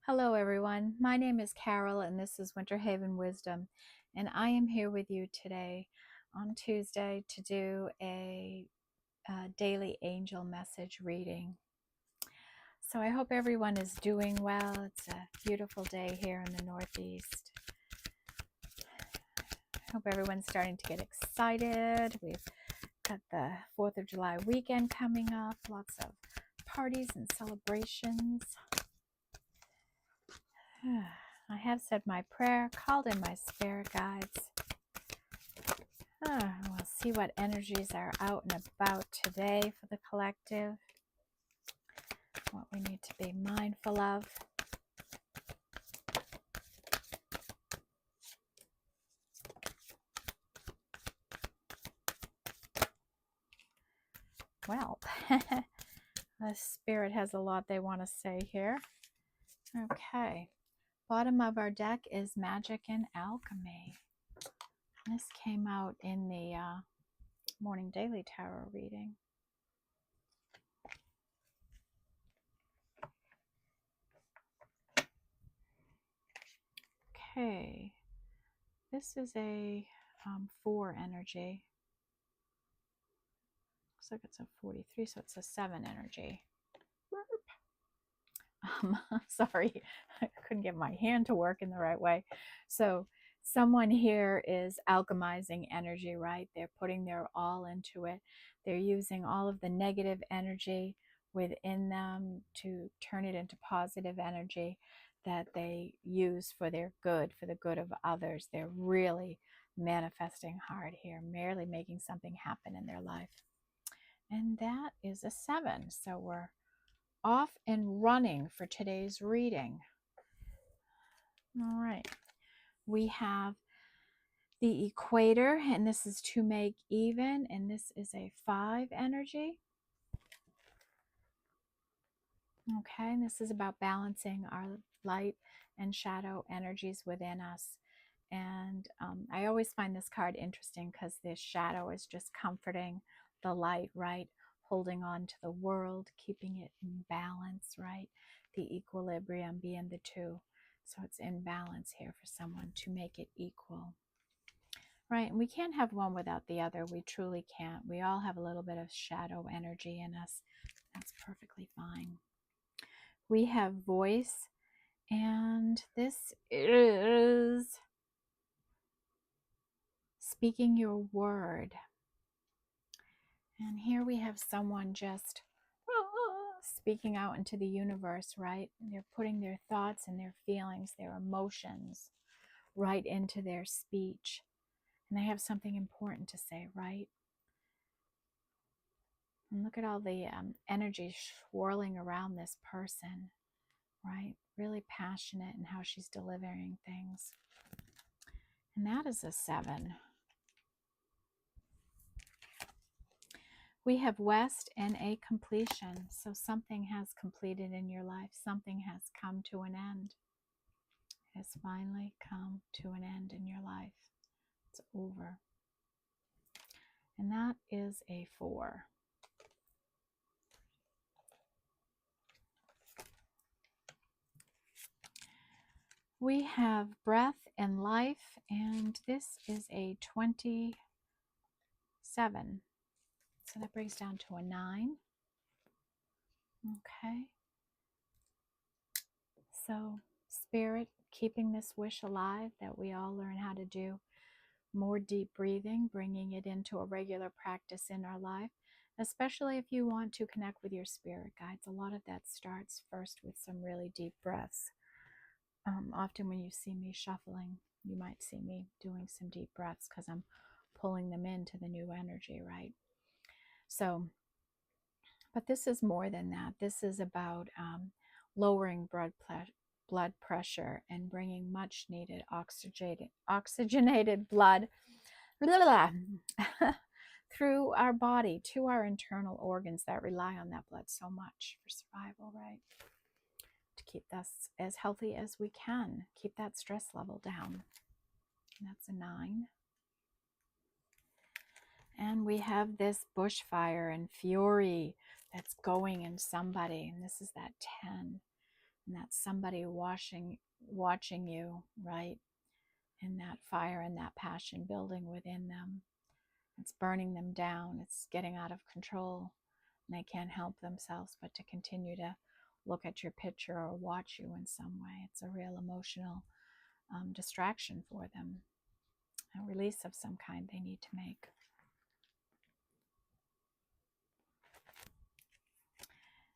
Hello, everyone. My name is Carol, and this is Winter Haven Wisdom. And I am here with you today on Tuesday to do a daily angel message reading. So I hope everyone is doing well. It's a beautiful day here in the Northeast. I hope everyone's starting to get excited. We've got the 4th of July weekend coming up, lots of parties and celebrations. I have said my prayer, called in my spirit guides. We'll see what energies are out and about today for the collective, what we need to be mindful of. Well, the spirit has a lot they want to say here. Okay, bottom of our deck is Magic and Alchemy. This came out in the Morning Daily Tarot reading. Okay, this is a 4 energy. Looks like it's a 43, so it's a 7 energy. Sorry, I couldn't get my hand to work in the right way. So someone here is alchemizing energy, right? They're putting their all into it. They're using all of the negative energy within them to turn it into positive energy that they use for their good, for the good of others. They're really manifesting hard here, merely making something happen in their life. And that is a 7. So we're off and running for today's reading. All right. We have the equator, and this is to make even, and this is a 5 energy. Okay, and this is about balancing our light and shadow energies within us. And I always find this card interesting because this shadow is just comforting the light, right? Holding on to the world, keeping it in balance, right? The equilibrium being the 2. So it's in balance here for someone to make it equal. Right, and we can't have one without the other. We truly can't. We all have a little bit of shadow energy in us. That's perfectly fine. We have voice, and this is speaking your word. And here we have someone just speaking out into the universe, right? They're putting their thoughts and their feelings, their emotions right into their speech. And they have something important to say, right? And look at all the energy swirling around this person, right? Really passionate in how she's delivering things. And that is a 7. We have West and a completion. So something has completed in your life. Something has come to an end. It has finally come to an end in your life. It's over. And that is a 4. We have breath and life, and this is a 27. So that breaks down to a 9. Okay. So spirit, keeping this wish alive that we all learn how to do more deep breathing, bringing it into a regular practice in our life, especially if you want to connect with your spirit guides. A lot of that starts first with some really deep breaths. Often when you see me shuffling, you might see me doing some deep breaths because I'm pulling them into the new energy, right? So, but this is more than that. This is about lowering blood pressure and bringing much needed oxygenated blood through our body to our internal organs that rely on that blood so much for survival, right? To keep us as healthy as we can, keep that stress level down. And that's a 9. And we have this bushfire and fury that's going in somebody, and this is that 10. And that's somebody watching you, right? And that fire and that passion building within them. It's burning them down. It's getting out of control. And they can't help themselves but to continue to look at your picture or watch you in some way. It's a real emotional distraction for them, a release of some kind they need to make.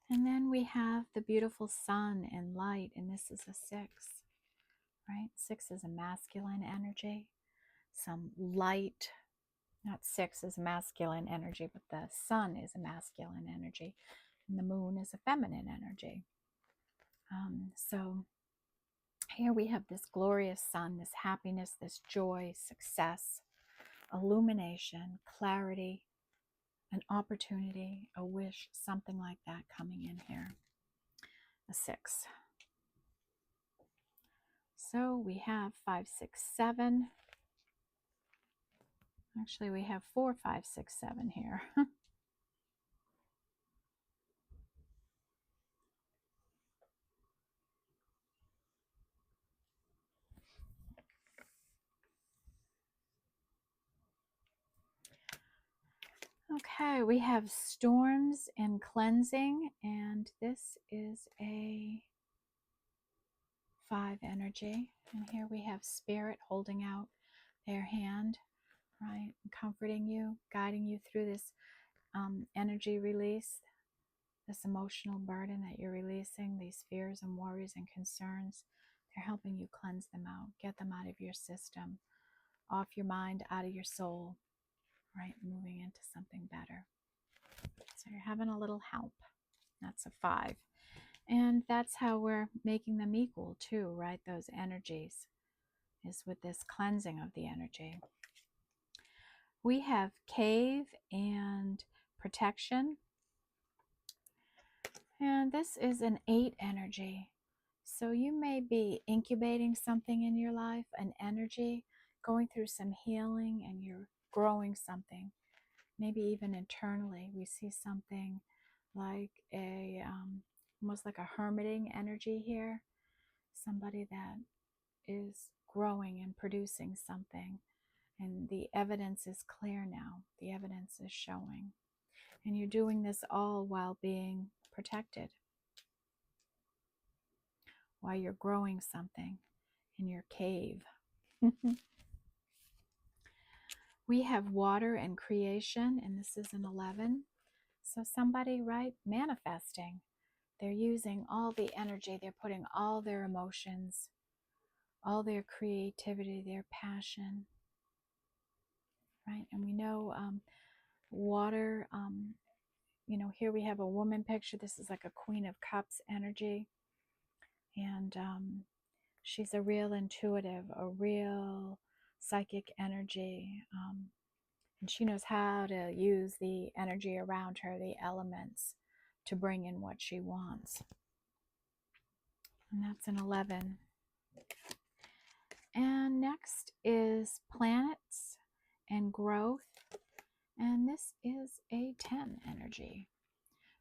And then we have the beautiful sun and light, and this is a 6, right? 6 is a masculine energy, some light. Not 6 is masculine energy, but the sun is a masculine energy, and the moon is a feminine energy. So here we have this glorious sun, this happiness, this joy, success, illumination, clarity, an opportunity, a wish, something like that coming in here. A 6. So we have 5, 6, 7. Actually, we have 4, 5, 6, 7 here. Okay, we have storms and cleansing, and this is a 5 energy. And here we have spirit holding out their hand, right, comforting you, guiding you through this energy release, this emotional burden that you're releasing, these fears and worries and concerns. They're helping you cleanse them out, get them out of your system, off your mind, out of your soul, right, moving into something better. So you're having a little help. That's a 5. And that's how we're making them equal too, right? Those energies is with this cleansing of the energy. We have cave and protection. And this is an 8 energy. So you may be incubating something in your life, an energy, going through some healing, and you're growing something. Maybe even internally, we see something like a almost like a hermiting energy here. Somebody that is growing and producing something, and the evidence is clear now. The evidence is showing, and you're doing this all while being protected, while you're growing something in your cave. We have water and creation, and this is an 11. So somebody, right, manifesting. They're using all the energy, they're putting all their emotions, all their creativity, their passion, right? And we know water, here we have a woman picture. This is like a Queen of Cups energy. And she's a real intuitive, a real psychic energy. And she knows how to use the energy around her, the elements, to bring in what she wants. And that's an 11. And next is planets and growth. And this is a 10 energy.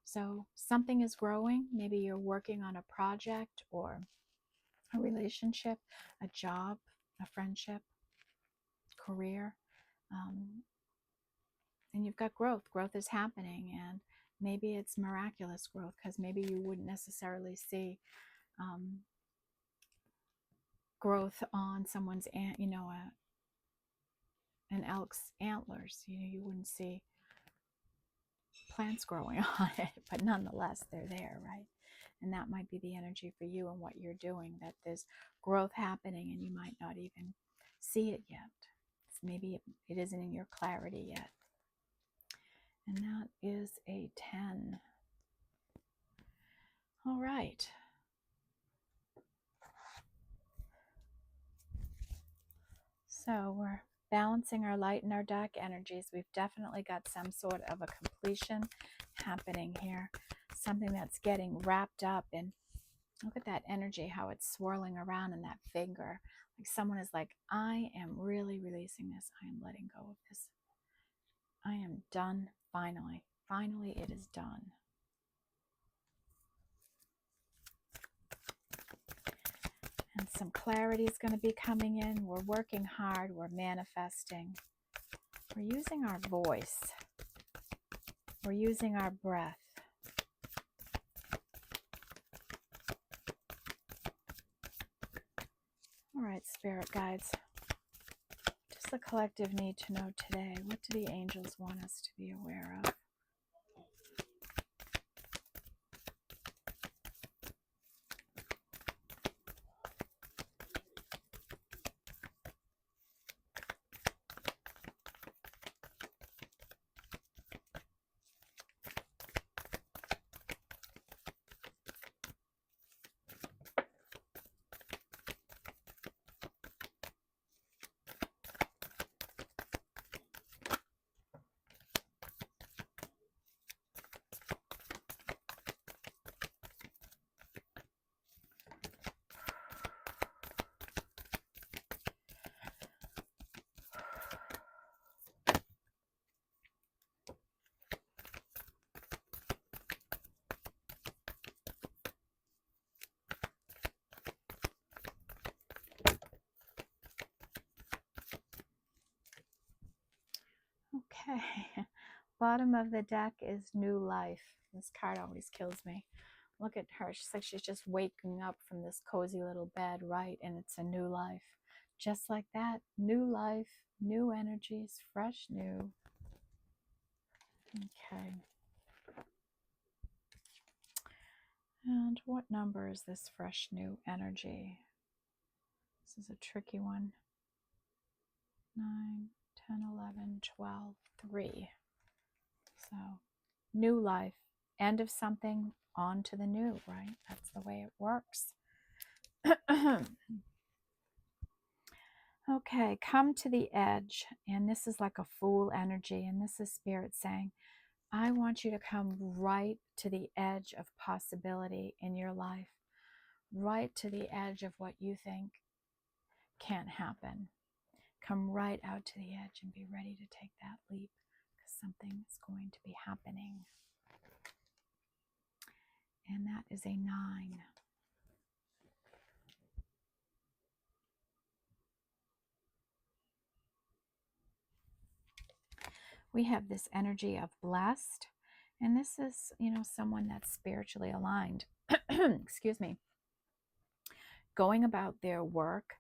So something is growing. Maybe you're working on a project or a relationship, a job, a friendship, career. And you've got growth. Growth is happening. And maybe it's miraculous growth, because maybe you wouldn't necessarily see growth on someone's, an elk's antlers. You wouldn't see plants growing on it, but nonetheless, they're there, right? And that might be the energy for you and what you're doing, that there's growth happening and you might not even see it yet. Maybe it isn't in your clarity yet. And that is a 10. All right. So we're balancing our light and our dark energies. We've definitely got some sort of a completion happening here. Something that's getting wrapped up in, look at that energy, how it's swirling around in that finger. Like someone is like, I am really releasing this. I am letting go of this. I am done finally. Finally, it is done. And some clarity is going to be coming in. We're working hard. We're manifesting. We're using our voice. We're using our breath. All right, spirit guides. Just the collective need to know today. What do the angels want us to be aware of? Okay. Bottom of the deck is new life. This card always kills me. Look at her. She's like she's just waking up from this cozy little bed, right? And it's a new life. Just like that. New life, new energies, fresh new. Okay. And what number is this fresh new energy? This is a tricky one. 9, 10, 11, 12, 3. So, new life, end of something, on to the new, right? That's the way it works. Okay, come to the edge. And this is like a fool energy. And this is spirit saying, I want you to come right to the edge of possibility in your life, right to the edge of what you think can't happen. Come right out to the edge and be ready to take that leap because something is going to be happening. And that is a 9. We have this energy of blessed. And this is, someone that's spiritually aligned. Excuse me. Going about their work,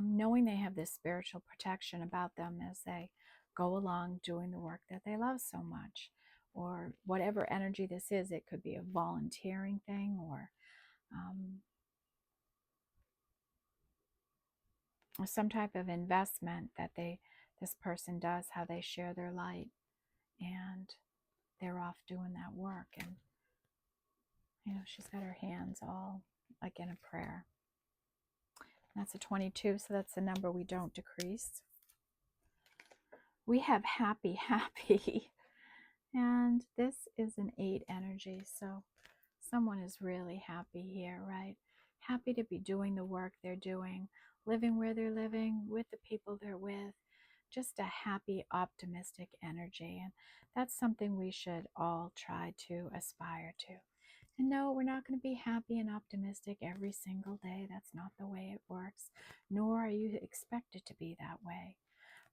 knowing they have this spiritual protection about them as they go along doing the work that they love so much. Or whatever energy this is, it could be a volunteering thing or some type of investment that this person does, how they share their light, and they're off doing that work. And she's got her hands all like in a prayer. That's a 22, so that's the number we don't decrease. We have happy, happy, and this is an 8 energy, so someone is really happy here, right? Happy to be doing the work they're doing, living where they're living, with the people they're with. Just a happy, optimistic energy. And that's something we should all try to aspire to. And no, we're not going to be happy and optimistic every single day. That's not the way it works, nor are you expected to be that way.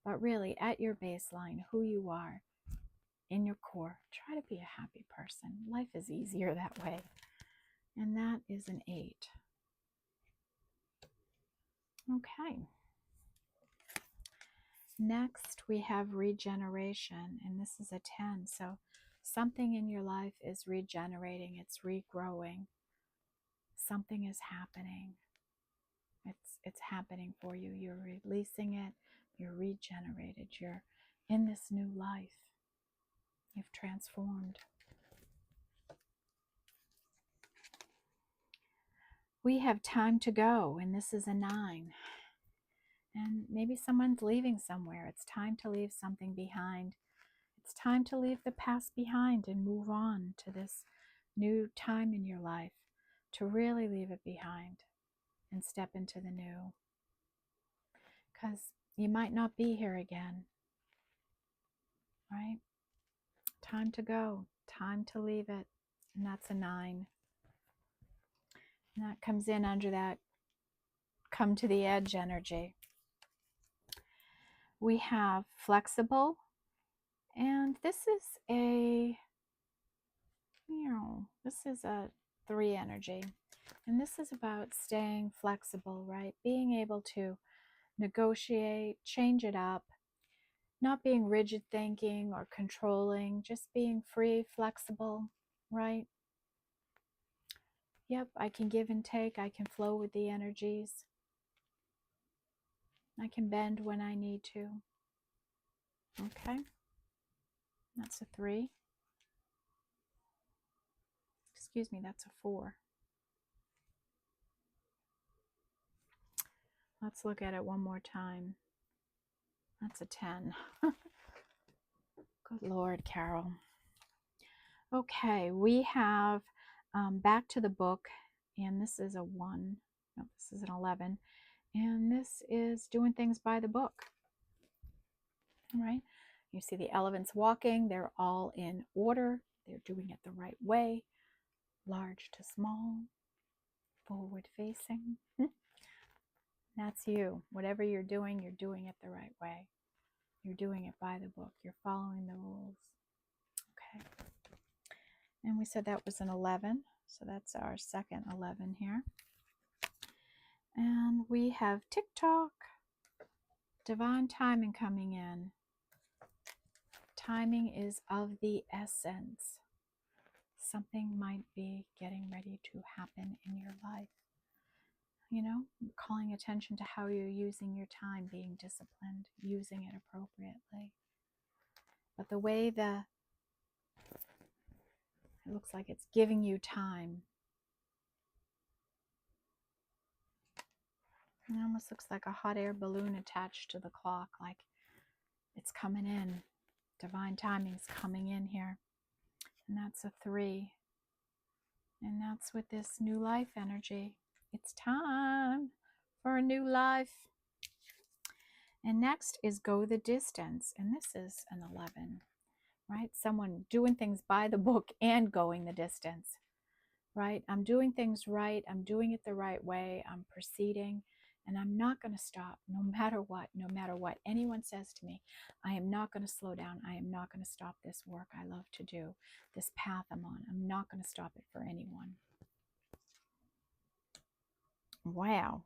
But really, at your baseline, who you are, in your core, try to be a happy person. Life is easier that way. And that is an 8. Okay. Next, we have regeneration, and this is a 10. So something in your life is regenerating, it's regrowing. Something is happening. It's happening for you. You're releasing it. You're regenerated. You're in this new life. You've transformed. We have time to go, and this is a 9. And maybe someone's leaving somewhere. It's time to leave something behind. It's time to leave the past behind and move on to this new time in your life, to really leave it behind and step into the new. Because you might not be here again, right? Time to go, time to leave it. And that's a 9. And that comes in under that come to the edge energy. We have flexible, and this is a, this is a 3 energy. And this is about staying flexible, right? Being able to negotiate, change it up, not being rigid thinking or controlling, just being free, flexible, right? Yep, I can give and take. I can flow with the energies. I can bend when I need to. Okay, that's a 3. Excuse me, that's a 4. Let's look at it one more time. That's a 10. Good Lord, Carol. Okay, we have back to the book, and this is a 1. No, this is an 11. And this is doing things by the book. All right. You see the elephants walking. They're all in order. They're doing it the right way. Large to small. Forward facing. That's you. Whatever you're doing it the right way. You're doing it by the book. You're following the rules. Okay. And we said that was an 11. So that's our second 11 here. And we have TikTok. Divine timing coming in. Timing is of the essence. Something might be getting ready to happen in your life. You know, calling attention to how you're using your time, being disciplined, using it appropriately. But the way it looks like it's giving you time. It almost looks like a hot air balloon attached to the clock, like it's coming in. Divine timing's coming in here. And that's a 3. And that's with this new life energy. It's time for a new life. And next is go the distance. And this is an 11, right? Someone doing things by the book and going the distance, right? I'm doing things right. I'm doing it the right way. I'm proceeding. And I'm not going to stop no matter what anyone says to me. I am not going to slow down. I am not going to stop this work I love to do, this path I'm on. I'm not going to stop it for anyone. Wow.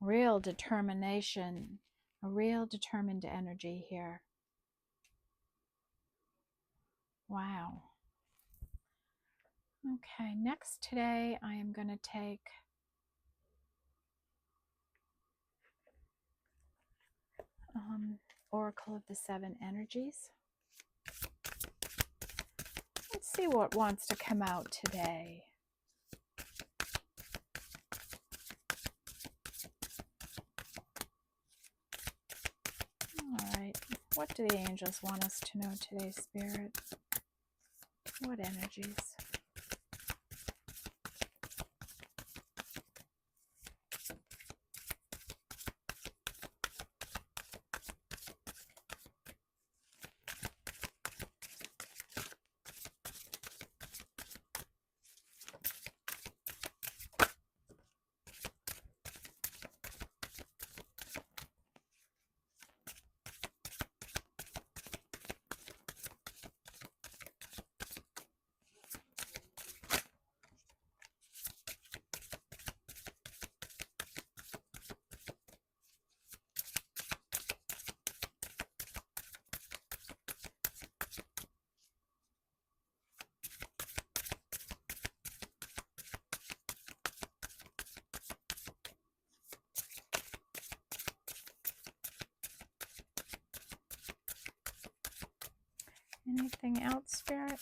Real determination, a real determined energy here. Wow. Okay, next today I am going to take Oracle of the 7 Energies. Let's see what wants to come out today. All right, what do the angels want us to know today, Spirit? What energies? Anything else, Spirit?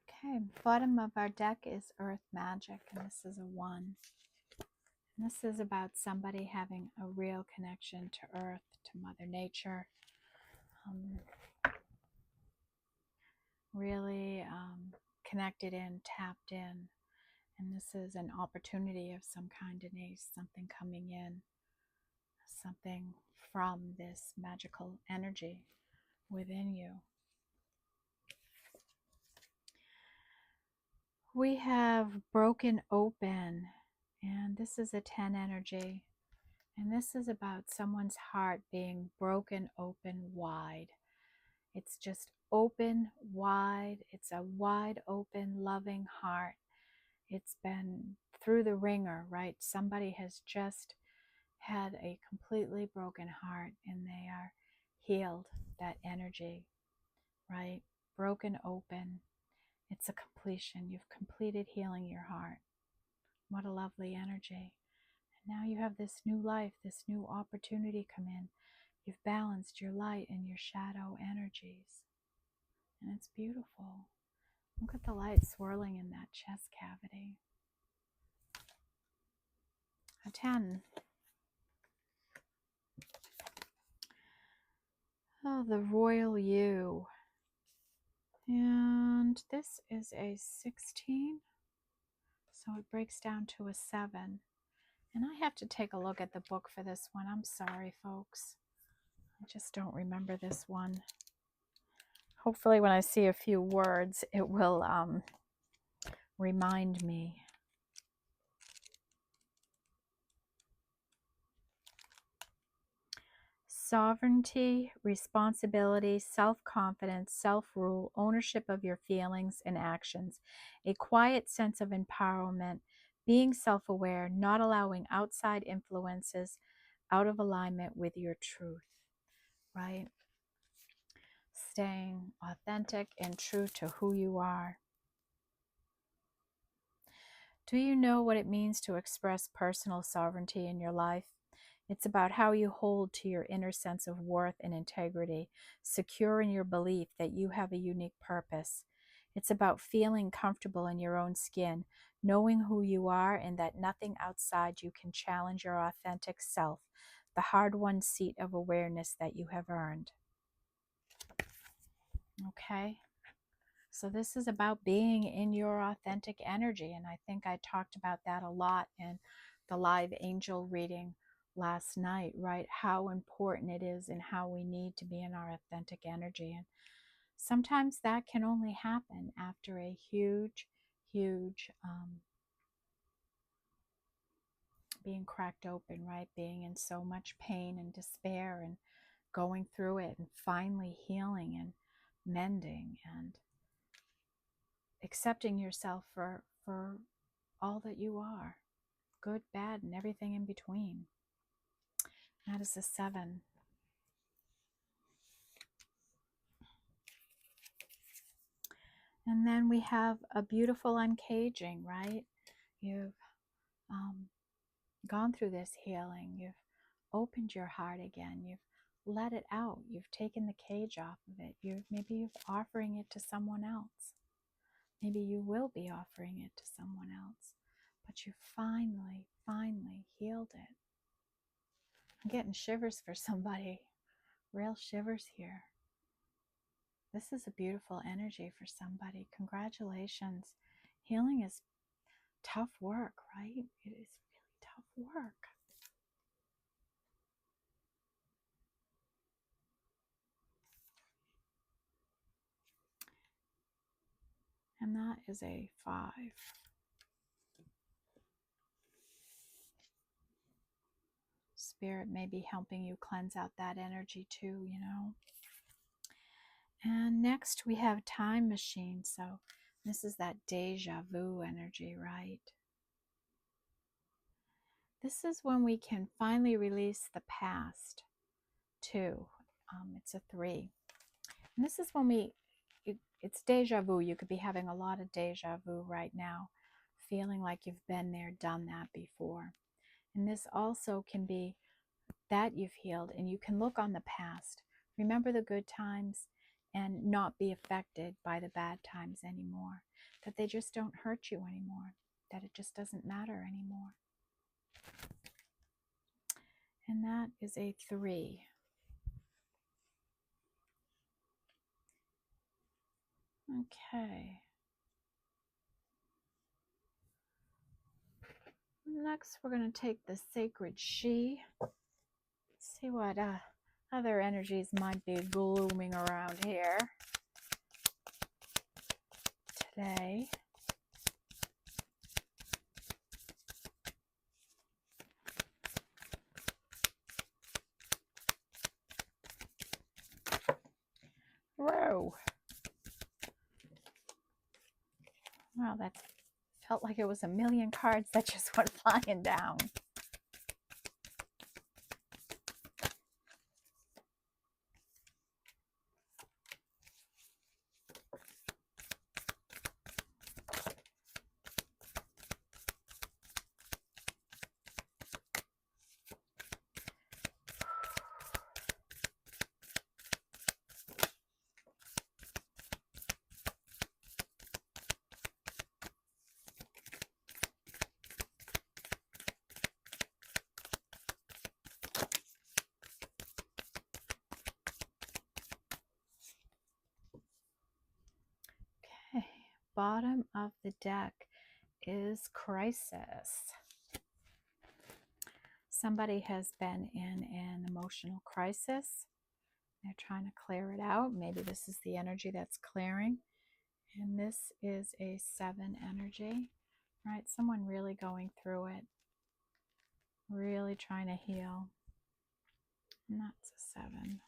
Okay, bottom of our deck is Earth Magic, and this is a 1. And this is about somebody having a real connection to Earth, to Mother Nature. Really connected in, tapped in, And this is an opportunity of some kind, Denise, something coming in, something from this magical energy within you. We have broken open, and this is a 10 energy. And this is about someone's heart being broken open wide. It's just open wide. It's a wide open, loving heart. It's been through the ringer, right? Somebody has just had a completely broken heart and they are healed. That energy, right? Broken open. It's a completion. You've completed healing your heart. What a lovely energy. And now you have this new life, this new opportunity come in. You've balanced your light and your shadow energies. And it's beautiful. Look at the light swirling in that chest cavity. A 10. Oh, the royal you. And this is a 16. So it breaks down to a 7. And I have to take a look at the book for this one. I'm sorry, folks. I just don't remember this one. Hopefully when I see a few words, it will remind me. Sovereignty, responsibility, self-confidence, self-rule, ownership of your feelings and actions, a quiet sense of empowerment, being self-aware, not allowing outside influences out of alignment with your truth, right? Staying authentic and true to who you are. Do you know what it means to express personal sovereignty in your life? It's about how you hold to your inner sense of worth and integrity, secure in your belief that you have a unique purpose. It's about feeling comfortable in your own skin, knowing who you are and that nothing outside you can challenge your authentic self, the hard-won seat of awareness that you have earned. Okay? So this is about being in your authentic energy, and I think I talked about that a lot in the live angel reading last night, right? How important it is and how we need to be in our authentic energy. And sometimes that can only happen after a huge being cracked open, right? Being in so much pain and despair and going through it and finally healing and mending and accepting yourself for all that you are, good, bad, and everything in between. That is a 7. And then we have a beautiful uncaging, right? You've gone through this healing. You've opened your heart again. You've let it out. You've taken the cage off of it. Maybe you're offering it to someone else. Maybe you will be offering it to someone else. But you finally healed it. I'm getting shivers for somebody. Real shivers here. This is a beautiful energy for somebody. Congratulations. Healing is tough work, right? It is really tough work. And that is a 5. Spirit may be helping you cleanse out that energy too, you know. And next we have time machine. So this is that deja vu energy, right? This is when we can finally release the past too. It's a 3. And this is when it's deja vu. You could be having a lot of deja vu right now, feeling like you've been there, done that before. And this also can be that you've healed and you can look on the past, remember the good times and not be affected by the bad times anymore, that they just don't hurt you anymore, that it just doesn't matter anymore. And that is a 3. Okay. Next, we're going to take the Sacred She. See what other energies might be blooming around here today. Whoa. Wow, that felt like it was a million cards that just went flying down. Okay, bottom of the deck is crisis. Somebody has been in an emotional crisis. They're trying to clear it out. Maybe this is the energy that's clearing. And this is a 7 energy, right? Someone really going through it, really trying to heal. And that's a 7.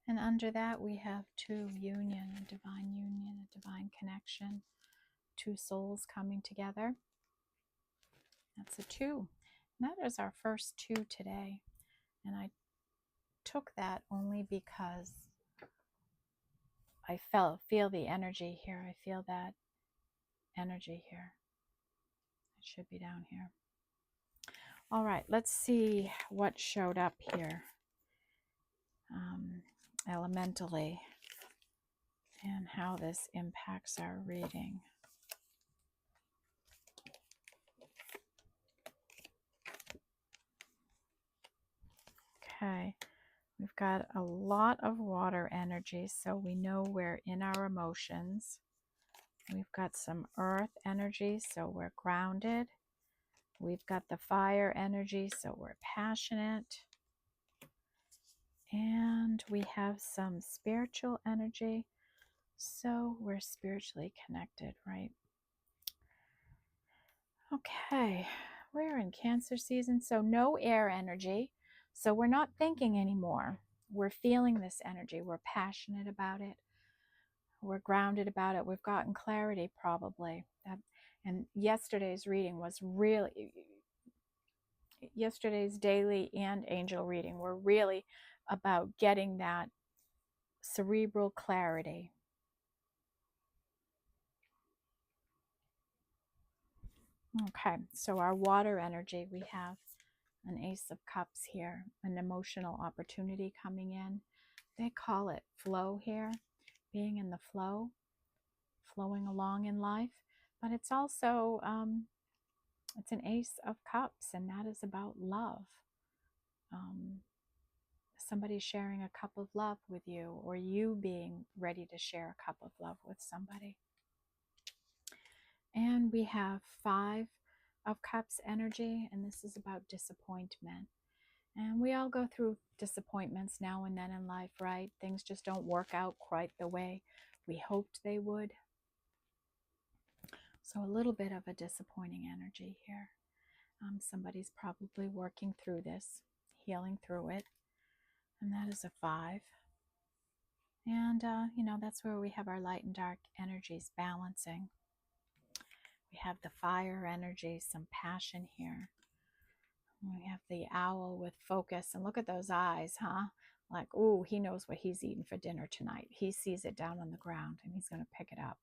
And under that, we have 2, union, a divine connection, 2 souls coming together. That's a 2. And that is our first 2 today. And I took that only because I feel the energy here. I feel that energy here. It should be down here. All right, let's see what showed up here elementally and how this impacts our reading. Okay, we've got a lot of water energy, so we know we're in our emotions. We've got some earth energy, so we're grounded. We've got the fire energy, so we're passionate. And we have some spiritual energy, so we're spiritually connected, right? Okay, we're in Cancer season, so no air energy. So we're not thinking anymore. We're feeling this energy. We're passionate about it. We're grounded about it. We've gotten clarity probably. And yesterday's reading was really, yesterday's daily and angel reading were really about getting that cerebral clarity. Okay, so our water energy, we have an Ace of Cups here, an emotional opportunity coming in. They call it flow here, being in the flow, flowing along in life. But it's also, it's an Ace of Cups, and that is about love. Somebody sharing a cup of love with you, or you being ready to share a cup of love with somebody. And we have 5 of Cups energy, and this is about disappointment. And we all go through disappointments now and then in life, right? Things just don't work out quite the way we hoped they would. So a little bit of a disappointing energy here. Somebody's probably working through this, healing through it. And that is a 5. And, you know, that's where we have our light and dark energies balancing. We have the fire energy, some passion here. We have the owl with focus, and look at those eyes, huh? Like, ooh, he knows what he's eating for dinner tonight. He sees it down on the ground and he's going to pick it up.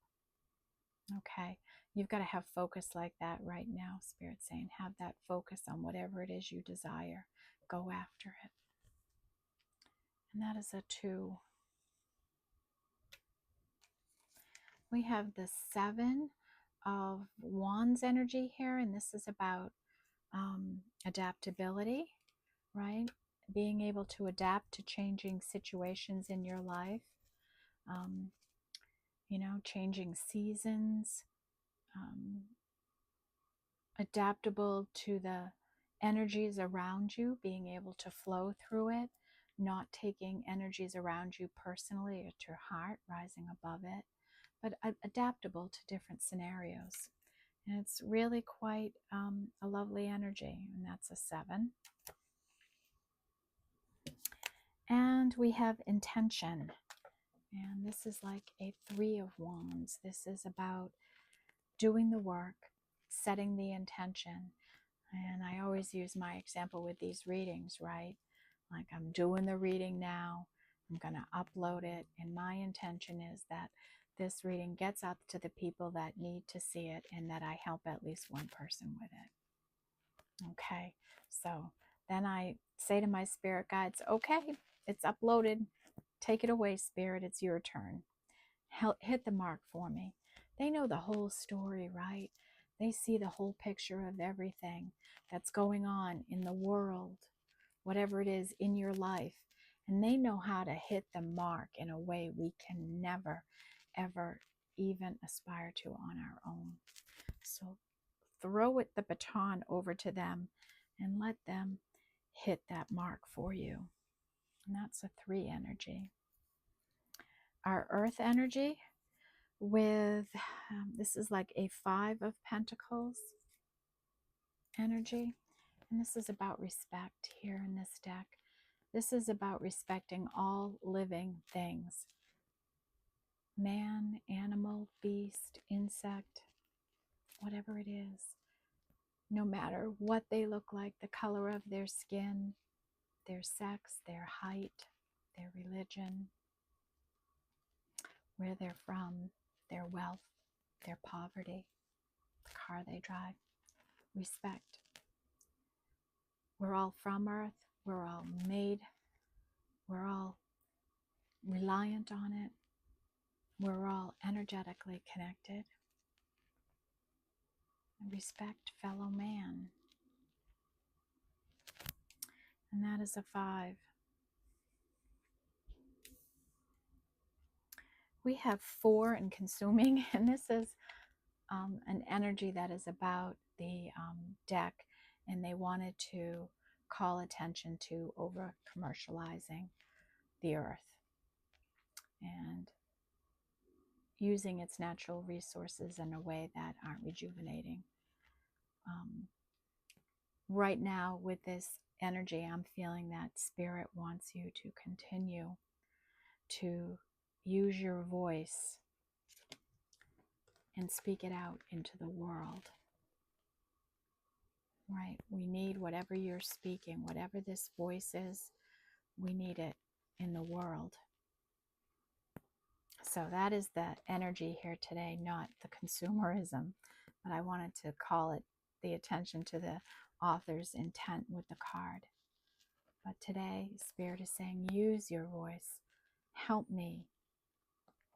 Okay, you've got to have focus like that right now, Spirit saying, have that focus on whatever it is you desire. Go after it. And that is a 2. We have the 7 of Wands energy here, and this is about adaptability, right? Being able to adapt to changing situations in your life, you know, changing seasons, adaptable to the energies around you, being able to flow through it, not taking energies around you personally or to your heart, rising above it, but adaptable to different scenarios. And it's really quite a lovely energy, and that's a 7. And we have intention, and this is like a 3 of wands. This is about doing the work, setting the intention. And I always use my example with these readings, right? Like, I'm doing the reading now, I'm going to upload it, and my intention is that this reading gets out to the people that need to see it, and that I help at least one person with it. Okay, so then I say to my spirit guides, okay, it's uploaded. Take it away, spirit. It's your turn. Hit the mark for me. They know the whole story, right? They see the whole picture of everything that's going on in the world, whatever it is in your life. And they know how to hit the mark in a way we can never, ever even aspire to on our own. So throw the baton over to them and let them hit that mark for you. And that's a 3 energy. Our earth energy with, this is like a 5 of Pentacles energy. And this is about respect here in this deck. This is about respecting all living things. Man, animal, beast, insect, whatever it is. No matter what they look like, the color of their skin, their sex, their height, their religion, where they're from, their wealth, their poverty, the car they drive. Respect. We're all from Earth. We're all made. We're all reliant on it. We're all energetically connected. Respect fellow man. And that is a 5. We have 4 in consuming, and this is an energy that is about the deck, and they wanted to call attention to over commercializing the earth and using its natural resources in a way that aren't rejuvenating. Right now with this energy, I'm feeling that Spirit wants you to continue to use your voice and speak it out into the world. Right? We need whatever you're speaking, whatever this voice is, we need it in the world. So that is the energy here today, not the consumerism, but I wanted to call it the attention to the author's intent with the card. But today, Spirit is saying, use your voice. Help me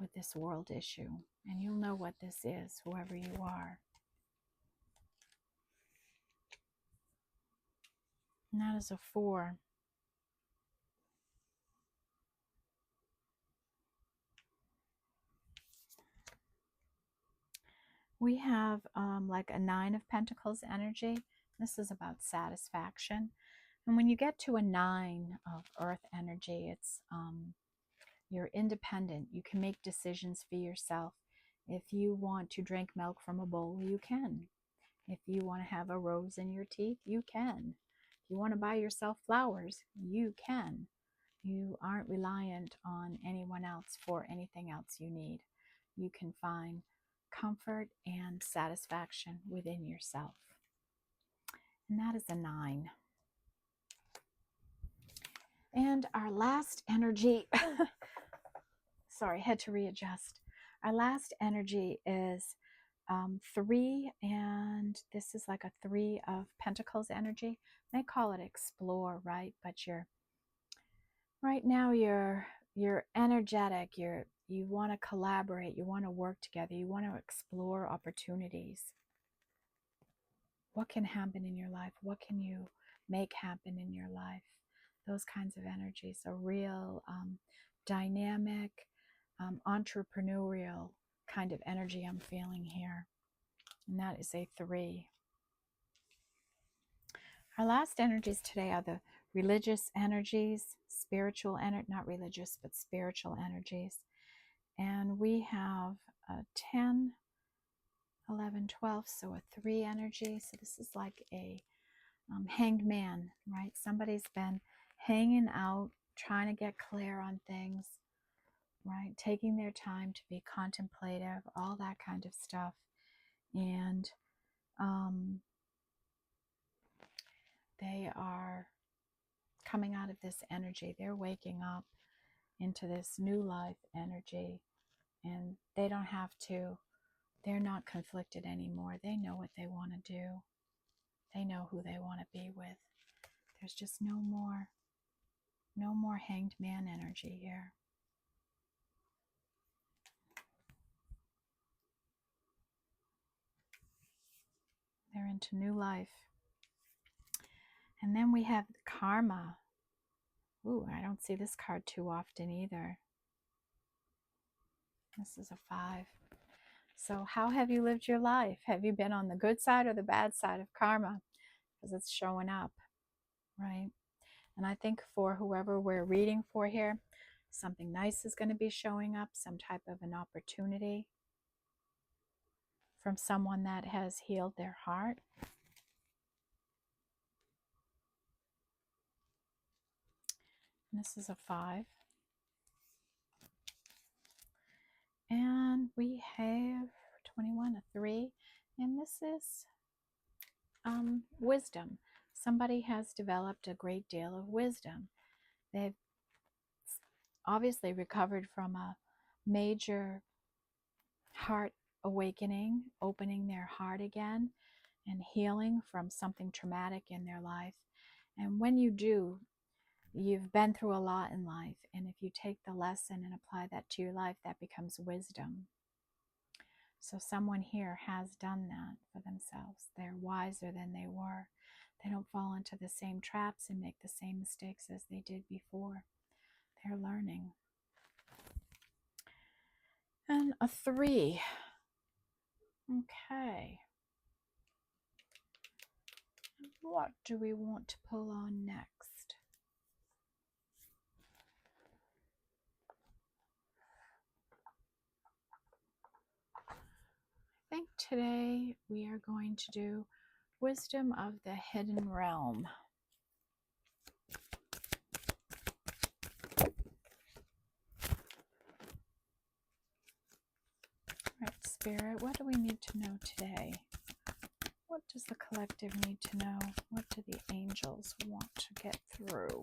with this world issue. And you'll know what this is, whoever you are. And that is a 4. We have like a 9 of Pentacles energy. This is about satisfaction. And when you get to a 9 of Earth energy, it's you're independent. You can make decisions for yourself. If you want to drink milk from a bowl, you can. If you want to have a rose in your teeth, you can. If you want to buy yourself flowers, you can. You aren't reliant on anyone else for anything else you need. You can find comfort and satisfaction within yourself. And that is a 9. And our last energy, sorry, had to readjust. Our last energy is 3, and this is like a 3 of Pentacles energy. They call it explore, right? But right now you're energetic. You want to collaborate. You want to work together. You want to explore opportunities. What can happen in your life? What can you make happen in your life? Those kinds of energies. A real dynamic, entrepreneurial kind of energy I'm feeling here. And that is a 3. Our last energies today are the religious energies, spiritual energy, not religious, but spiritual energies. And we have a 10, 11, 12, so a 3 energy. So this is like a hanged man, right? Somebody's been hanging out, trying to get clear on things, right? Taking their time to be contemplative, all that kind of stuff. And they are coming out of this energy. They're waking up into this new life energy, and they don't have to, they're not conflicted anymore. They know what they want to do. They know who they want to be with. There's just no more hanged man energy here. They're into new life. And then we have the karma. Ooh, I don't see this card too often either. This is a 5. So how have you lived your life? Have you been on the good side or the bad side of karma? Because it's showing up, right? And I think for whoever we're reading for here, something nice is going to be showing up, some type of an opportunity from someone that has healed their heart. And this is a 5. And we have 21, a 3. And this is wisdom. Somebody has developed a great deal of wisdom. They've obviously recovered from a major heart awakening, opening their heart again, and healing from something traumatic in their life. And when you do, you've been through a lot in life. And if you take the lesson and apply that to your life, that becomes wisdom. So someone here has done that for themselves. They're wiser than they were. They don't fall into the same traps and make the same mistakes as they did before. They're learning. And a 3. Okay. What do we want to pull on next? I think today we are going to do Wisdom of the Hidden Realm. Right, Spirit, what do we need to know today? What does the collective need to know? What do the angels want to get through?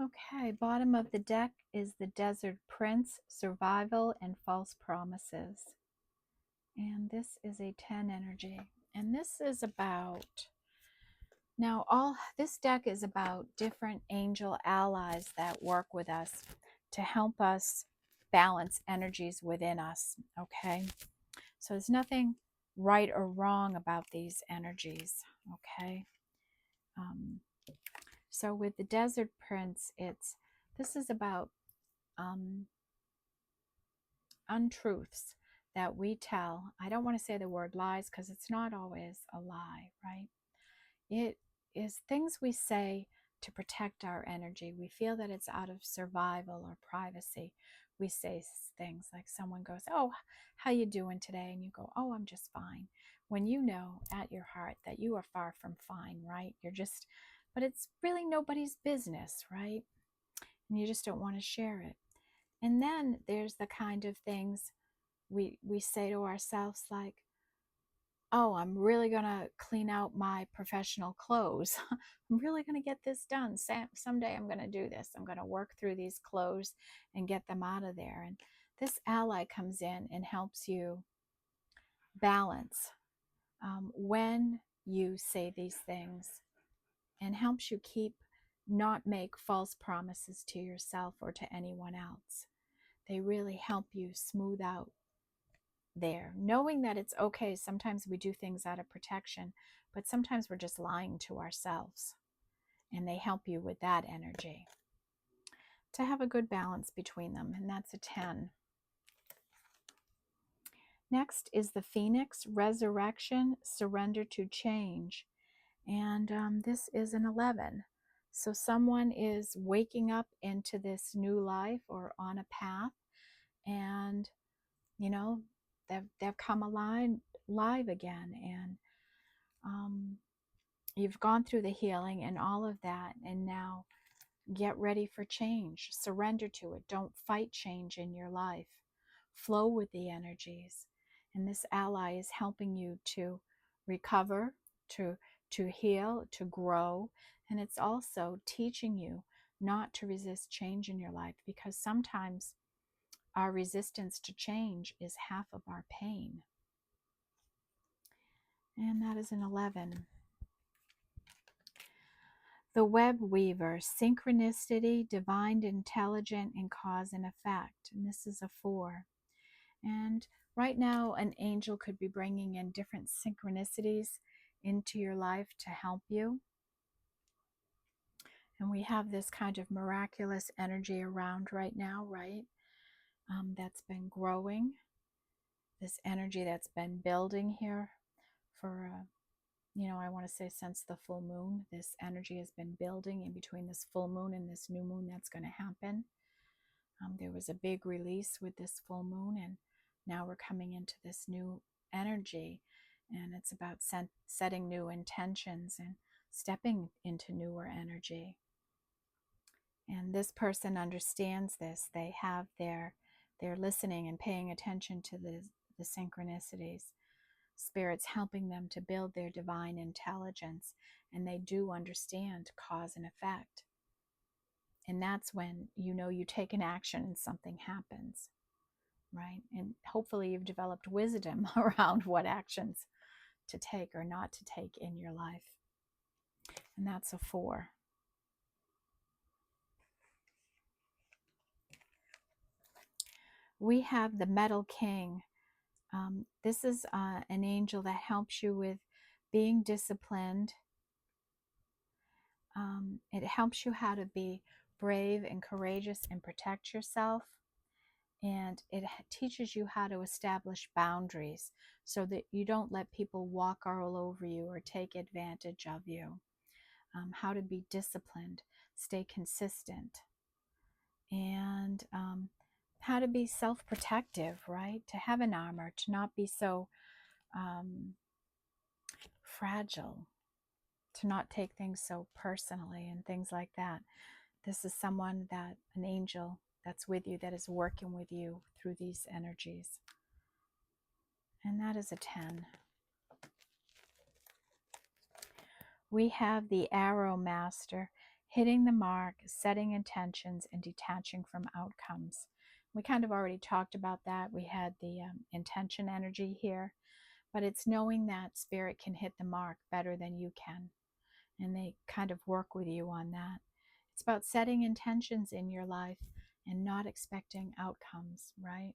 Okay, bottom of the deck is the Desert Prince, Survival and False Promises. And this is a 10 energy. And this is about, now this deck is about different angel allies that work with us to help us balance energies within us, okay? So there's nothing right or wrong about these energies, okay? So with the Desert Prince, this is about untruths that we tell. I don't want to say the word lies because it's not always a lie, right? It is things we say to protect our energy. We feel that it's out of survival or privacy. We say things like someone goes, "Oh, how you doing today?" And you go, "Oh, I'm just fine." When you know at your heart that you are far from fine, right? But it's really nobody's business, right? And you just don't want to share it. And then there's the kind of things we say to ourselves like, "Oh, I'm really going to clean out my professional clothes. I'm really going to get this done. Someday I'm going to do this. I'm going to work through these clothes and get them out of there." And this ally comes in and helps you balance when you say these things, and helps you keep not make false promises to yourself or to anyone else. They really help you smooth out there, knowing that it's okay. Sometimes we do things out of protection, but sometimes we're just lying to ourselves, and they help you with that energy to have a good balance between them, and that's a 10. Next is the Phoenix, resurrection, surrender to change, and this is an 11. So someone is waking up into this new life or on a path, and you know, they've come alive again, and you've gone through the healing and all of that, and now get ready for change. Surrender to it. Don't fight change in your life. Flow with the energies. And this ally is helping you to recover, to heal, to grow. And it's also teaching you not to resist change in your life, because sometimes our resistance to change is half of our pain. And that is an 11. The web weaver, synchronicity, divine, intelligent, and cause and effect. And this is a 4. And right now, an angel could be bringing in different synchronicities into your life to help you. And we have this kind of miraculous energy around right now, right? That's been growing. This energy that's been building here for I want to say since the full moon. This energy has been building in between this full moon and this new moon that's going to happen. There was a big release with this full moon, and now we're coming into this new energy, and it's about setting new intentions and stepping into newer energy. And this person understands this. They have they're listening and paying attention to the synchronicities. Spirit's helping them to build their divine intelligence, and they do understand cause and effect. And that's when you take an action and something happens, right? And hopefully you've developed wisdom around what actions to take or not to take in your life. And that's a 4. We have the Metal King. This is an angel that helps you with being disciplined. It helps you how to be brave and courageous and protect yourself. And it teaches you how to establish boundaries so that you don't let people walk all over you or take advantage of you. How to be disciplined, stay consistent, and how to be self-protective, right? To have an armor, to not be so fragile, to not take things so personally and things like that. This is an angel that's with you, that is working with you through these energies. And that is a 10. We have the Arrow Master, hitting the mark, setting intentions, and detaching from outcomes. We kind of already talked about that. We had the intention energy here, but it's knowing that Spirit can hit the mark better than you can, and they kind of work with you on that. It's about setting intentions in your life and not expecting outcomes, right?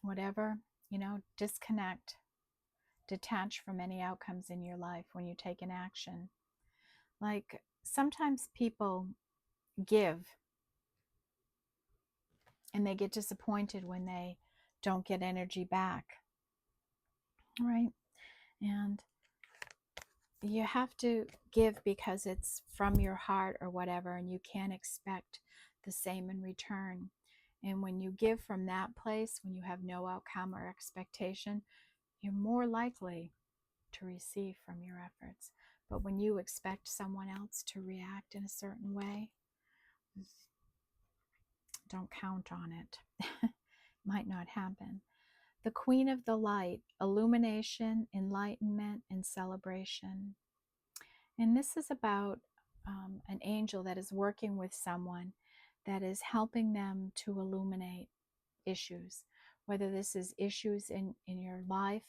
Whatever, disconnect, detach from any outcomes in your life when you take an action. Like sometimes people give and they get disappointed when they don't get energy back, right? And you have to give because it's from your heart or whatever, and you can't expect the same in return. And when you give from that place, when you have no outcome or expectation, you're more likely to receive from your efforts. But when you expect someone else to react in a certain way, don't count on it. Might not happen. The Queen of the Light, illumination, enlightenment, and celebration. And this is about an angel that is working with someone that is helping them to illuminate issues, whether this is issues in your life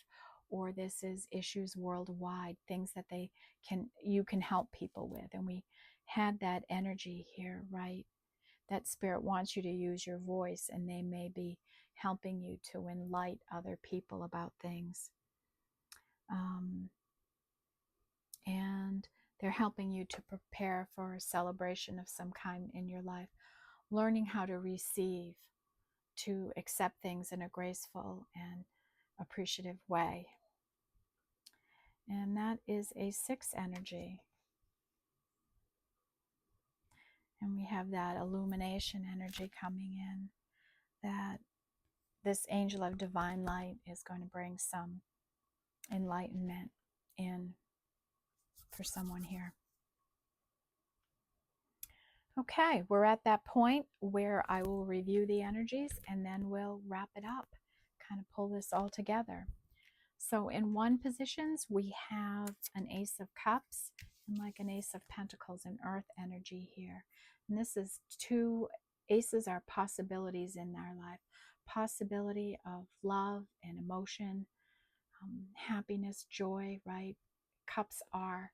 or this is issues worldwide, things that you can help people with. And we had that energy here, right? That spirit wants you to use your voice, and they may be helping you to enlighten other people about things. And they're helping you to prepare for a celebration of some kind in your life, learning how to receive, to accept things in a graceful and appreciative way. And that is a 6 energy. And we have that illumination energy coming in, that this angel of divine light is going to bring some enlightenment in for someone here. Okay, we're at that point where I will review the energies and then we'll wrap it up, kind of pull this all together. So in 1 positions, we have an Ace of Cups and like an Ace of Pentacles and Earth energy here. And this is 2 aces are possibilities in our life. Possibility of love and emotion, happiness, joy, right? Cups are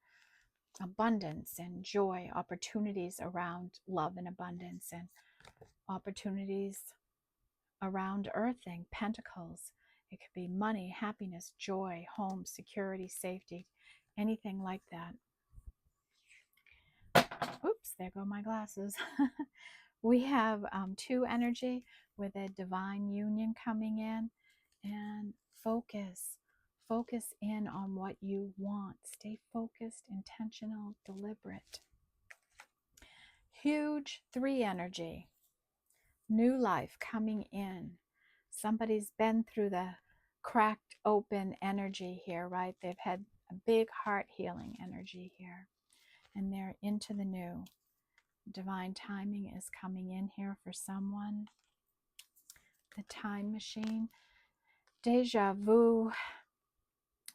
abundance and joy, opportunities around love and abundance, and opportunities around earthing. Pentacles, it could be money, happiness, joy, home, security, safety, anything like that. Oops, there go my glasses. We have 2 energy with a divine union coming in, and focus in on what you want. Stay focused, intentional, deliberate. Huge 3 energy, new life coming in. Somebody's been through the cracked open energy here, right? They've had a big heart healing energy here, and they're into the new. Divine timing is coming in here for someone. The time machine, deja vu,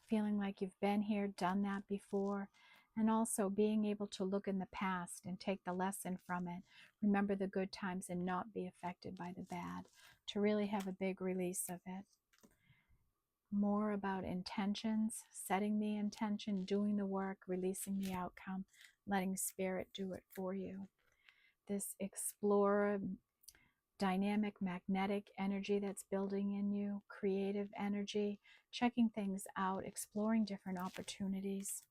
feeling like you've been here, done that before, and also being able to look in the past and take the lesson from it. Remember the good times and not be affected by the bad, to really have a big release of it. More about intentions, setting the intention, doing the work, releasing the outcome, letting spirit do it for you. This explorer, dynamic, magnetic energy that's building in you, creative energy, checking things out, exploring different opportunities.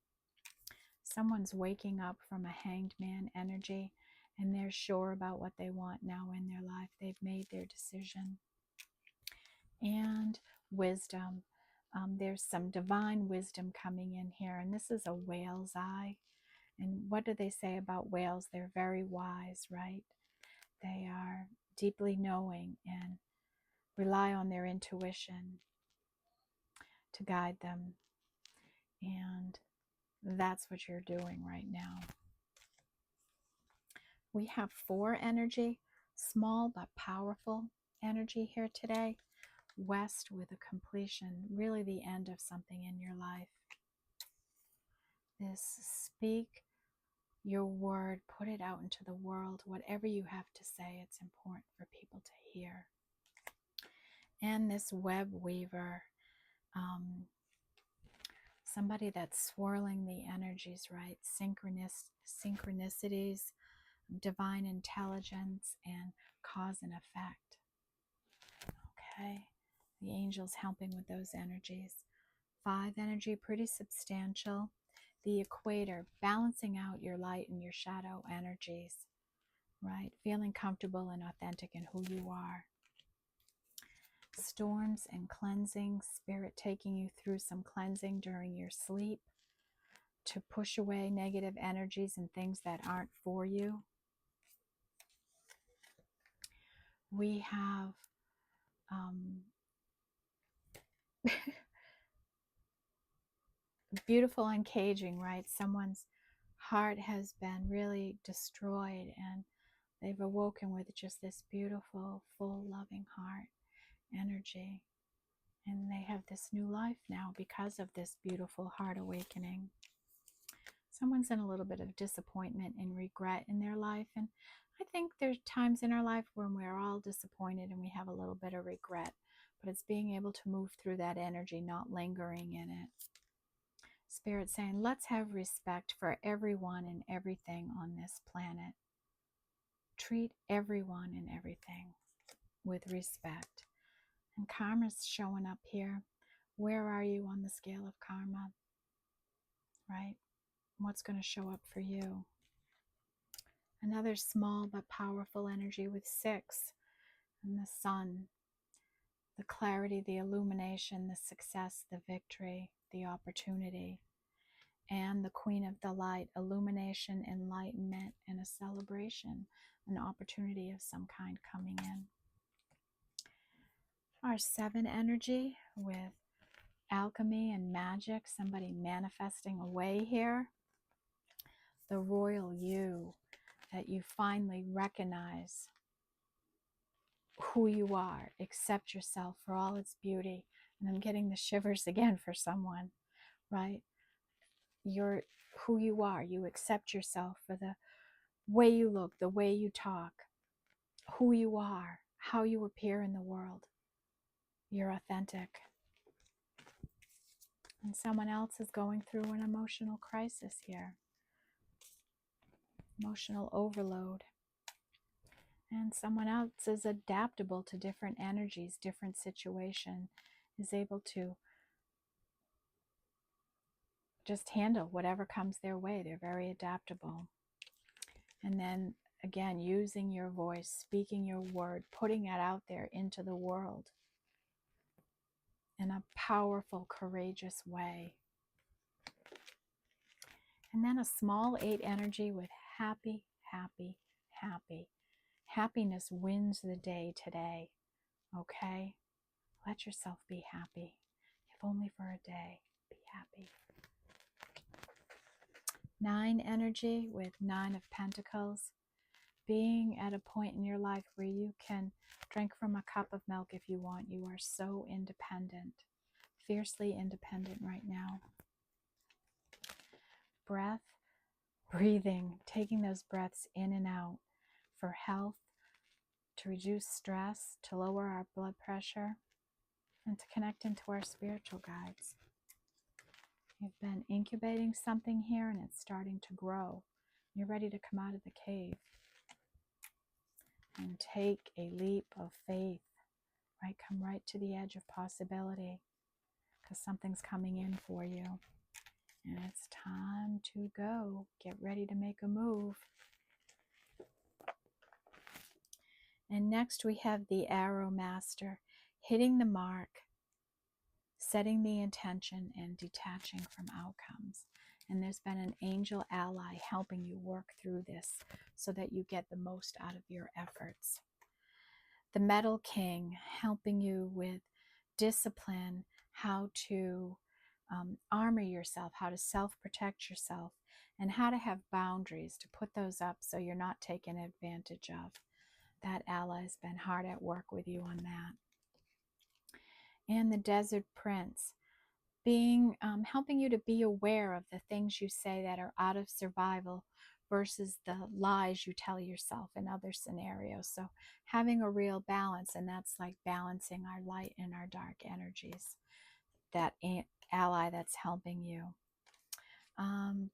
Someone's waking up from a hanged man energy, and they're sure about what they want now in their life. They've made their decision. And wisdom. There's some divine wisdom coming in here, and this is a whale's eye. And what do they say about whales? They're very wise, right? They are deeply knowing and rely on their intuition to guide them. And that's what you're doing right now. We have 4 energy, small but powerful energy here today. West with a completion, really the end of something in your life. This speak your word, put it out into the world. Whatever you have to say, it's important for people to hear. And this web weaver, somebody that's swirling the energies, right? Synchronicities, divine intelligence, and cause and effect. Okay, the angels helping with those energies. 5 energy, pretty substantial. The equator, balancing out your light and your shadow energies, right? Feeling comfortable and authentic in who you are. Storms and cleansing, spirit taking you through some cleansing during your sleep to push away negative energies and things that aren't for you. We have beautiful uncaging, right? Someone's heart has been really destroyed and they've awoken with just this beautiful, full, loving heart energy. And they have this new life now because of this beautiful heart awakening. Someone's in a little bit of disappointment and regret in their life. And I think there's times in our life when we're all disappointed and we have a little bit of regret. but it's being able to move through that energy, not lingering in it. Spirit saying, let's have respect for everyone and everything on this planet. Treat everyone and everything with respect. And karma's showing up here. Where are you on the scale of karma? Right? What's going to show up for you? Another small but powerful energy with 6 and the sun. The clarity, the illumination, the success, the victory, the opportunity. And the Queen of the Light, illumination, enlightenment, and a celebration, an opportunity of some kind coming in. Our 7 energy with alchemy and magic, somebody manifesting a way here. The royal you, that you finally recognize who you are, accept yourself for all its beauty. And I'm getting the shivers again for someone, right? You're who you are. You accept yourself for the way you look, the way you talk, who you are, how you appear in the world. You're authentic. And someone else is going through an emotional crisis here. Emotional overload. And someone else is adaptable to different energies, different situation, is able to just handle whatever comes their way. They're very adaptable. And then again, using your voice, speaking your word, putting it out there into the world in a powerful, courageous way. And then a small 8 energy with happy, happy, happy. Happiness wins the day today, okay? Let yourself be happy, if only for a day. Be happy. 9 energy with 9 of Pentacles. Being at a point in your life where you can drink from a cup of milk if you want. You are so independent, fiercely independent right now. Breath, breathing, taking those breaths in and out for health, to reduce stress, to lower our blood pressure, and to connect into our spiritual guides. You've been incubating something here and it's starting to grow. You're ready to come out of the cave and take a leap of faith, right? Come right to the edge of possibility because something's coming in for you. And it's time to go. Get ready to make a move. And next we have the Arrow Master, hitting the mark, setting the intention, and detaching from outcomes. And there's been an angel ally helping you work through this so that you get the most out of your efforts. The Metal King, helping you with discipline, how to armor yourself, how to self-protect yourself, and how to have boundaries, to put those up so you're not taken advantage of. That ally's been hard at work with you on that. And the Desert Prince, being helping you to be aware of the things you say that are out of survival versus the lies you tell yourself in other scenarios. So having a real balance, and that's like balancing our light and our dark energies. That ally that's helping you.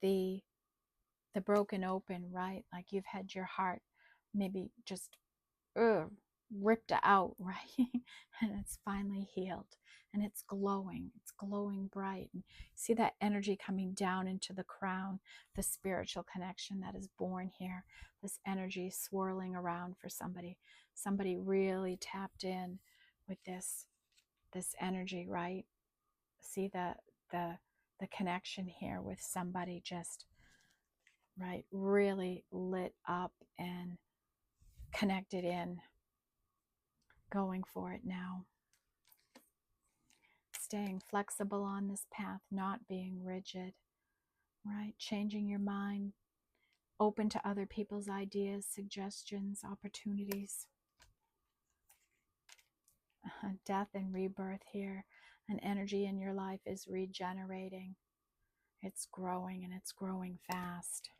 The broken open, right? Like you've had your heart maybe just ripped out, right? And it's finally healed. And it's glowing bright. And see that energy coming down into the crown, the spiritual connection that is born here. This energy swirling around for somebody really tapped in with this energy, right? See the connection here with somebody just, right, really lit up and connected in, going for it now. Staying flexible on this path, not being rigid, right? Changing your mind, open to other people's ideas, suggestions, opportunities. Death and rebirth here. An energy in your life is regenerating. It's growing, and it's growing fast.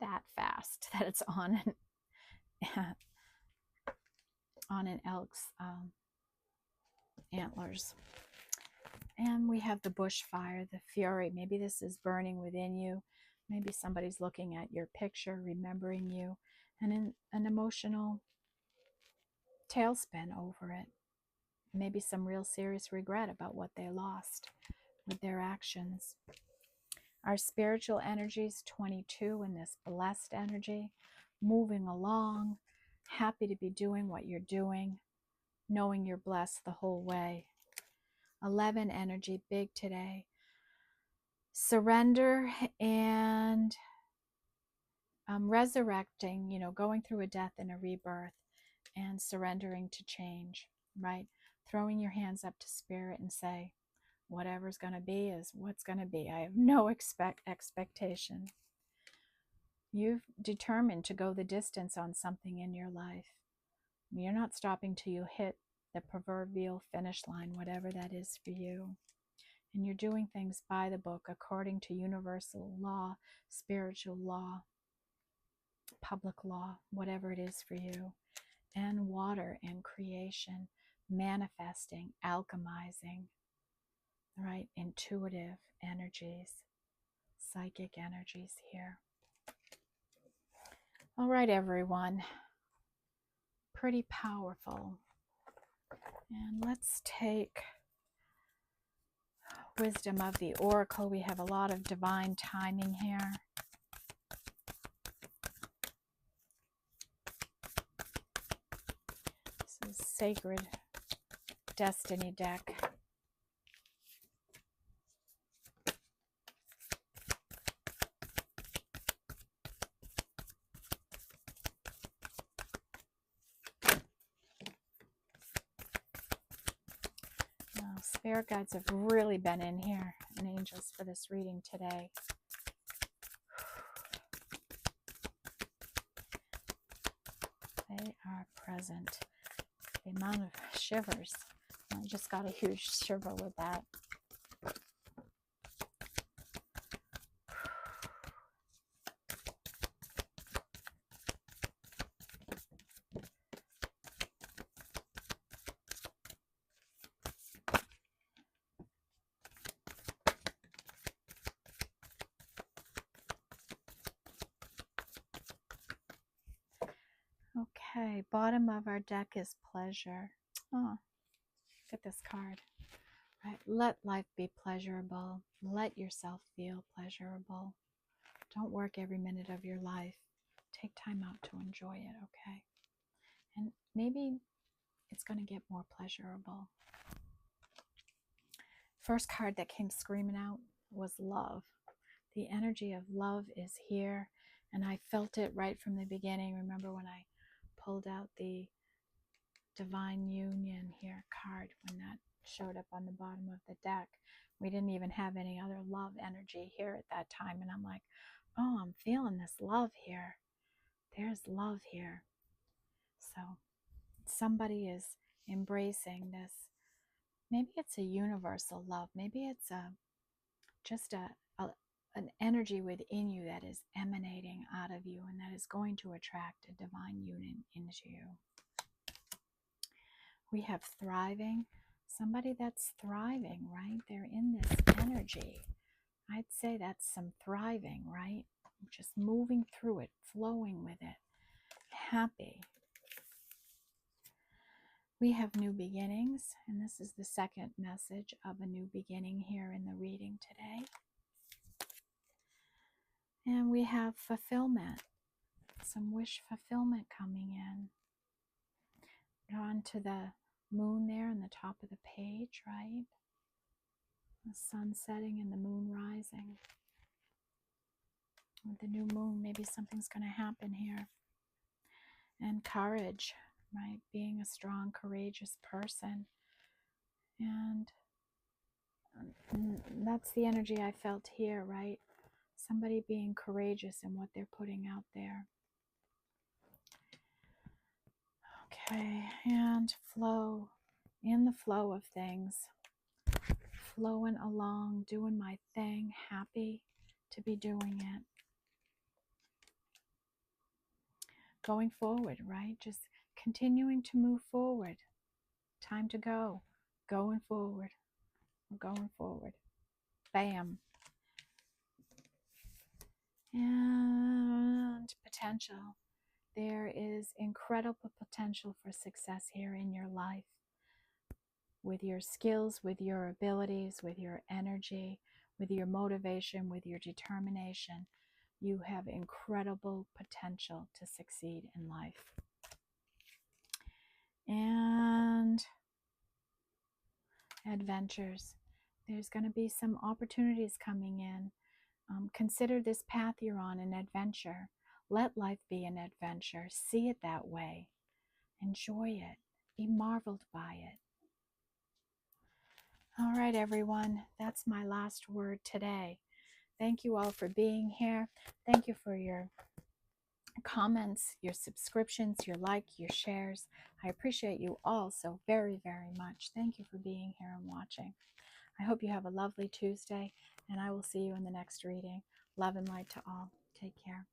That fast that it's on an elk's antlers. And we have the bushfire, the fury. Maybe this is burning within you. Maybe somebody's looking at your picture, remembering you, and in an emotional tailspin over it. Maybe some real serious regret about what they lost with their actions. Our spiritual energy is 22 in this blessed energy, moving along, happy to be doing what you're doing, knowing you're blessed the whole way. 11 energy, big today. Surrender and resurrecting, going through a death and a rebirth and surrendering to change, right? Throwing your hands up to spirit and say, whatever's going to be is what's going to be. I have no expectation. You've determined to go the distance on something in your life. You're not stopping till you hit the proverbial finish line, whatever that is for you. And you're doing things by the book, according to universal law, spiritual law, public law, whatever it is for you. And water and creation, manifesting, alchemizing, right? Intuitive energies, psychic energies here. All right, everyone. Pretty powerful. And let's take wisdom of the oracle. We have a lot of divine timing here. This is Sacred Destiny deck. Spirit guides have really been in here, and angels, for this reading today. They are present. The amount of shivers. I just got a huge shiver with that. Okay, bottom of our deck is pleasure. Oh, look at this card. Right? Let life be pleasurable. Let yourself feel pleasurable. Don't work every minute of your life. Take time out to enjoy it, okay? And maybe it's going to get more pleasurable. First card that came screaming out was love. The energy of love is here, and I felt it right from the beginning. Remember when I pulled out the Divine Union here card, when that showed up on the bottom of the deck? We didn't even have any other love energy here at that time, and I'm like, oh, I'm feeling this love here. There's love here. So somebody is embracing this. Maybe it's a universal love. Maybe it's just an energy within you that is emanating out of you, and that is going to attract a divine union into you. We have thriving. Somebody that's thriving, right? They're in this energy. I'd say that's some thriving, right? Just moving through it, flowing with it, happy. We have new beginnings, and this is the second message of a new beginning here in the reading today. And we have fulfillment, some wish fulfillment coming in. On to the moon there on the top of the page, right? The sun setting and the moon rising. With the new moon, maybe something's going to happen here. And courage, right? Being a strong, courageous person. And that's the energy I felt here, right? Somebody being courageous in what they're putting out there. Okay, and flow. In the flow of things. Flowing along, doing my thing, happy to be doing it. Going forward, right? Just continuing to move forward. Time to go. going forward. We're going forward. Bam. And potential. There is incredible potential for success here in your life. With your skills, with your abilities, with your energy, with your motivation, with your determination, you have incredible potential to succeed in life. And adventures. There's going to be some opportunities coming in. Consider this path you're on an adventure. Let life be an adventure. See it that way. Enjoy it. Be marveled by it. All right, everyone. That's my last word today. Thank you all for being here. Thank you for your comments, your subscriptions, your like, your shares. I appreciate you all so very, very much. Thank you for being here and watching. I hope you have a lovely Tuesday, and I will see you in the next reading. Love and light to all. Take care.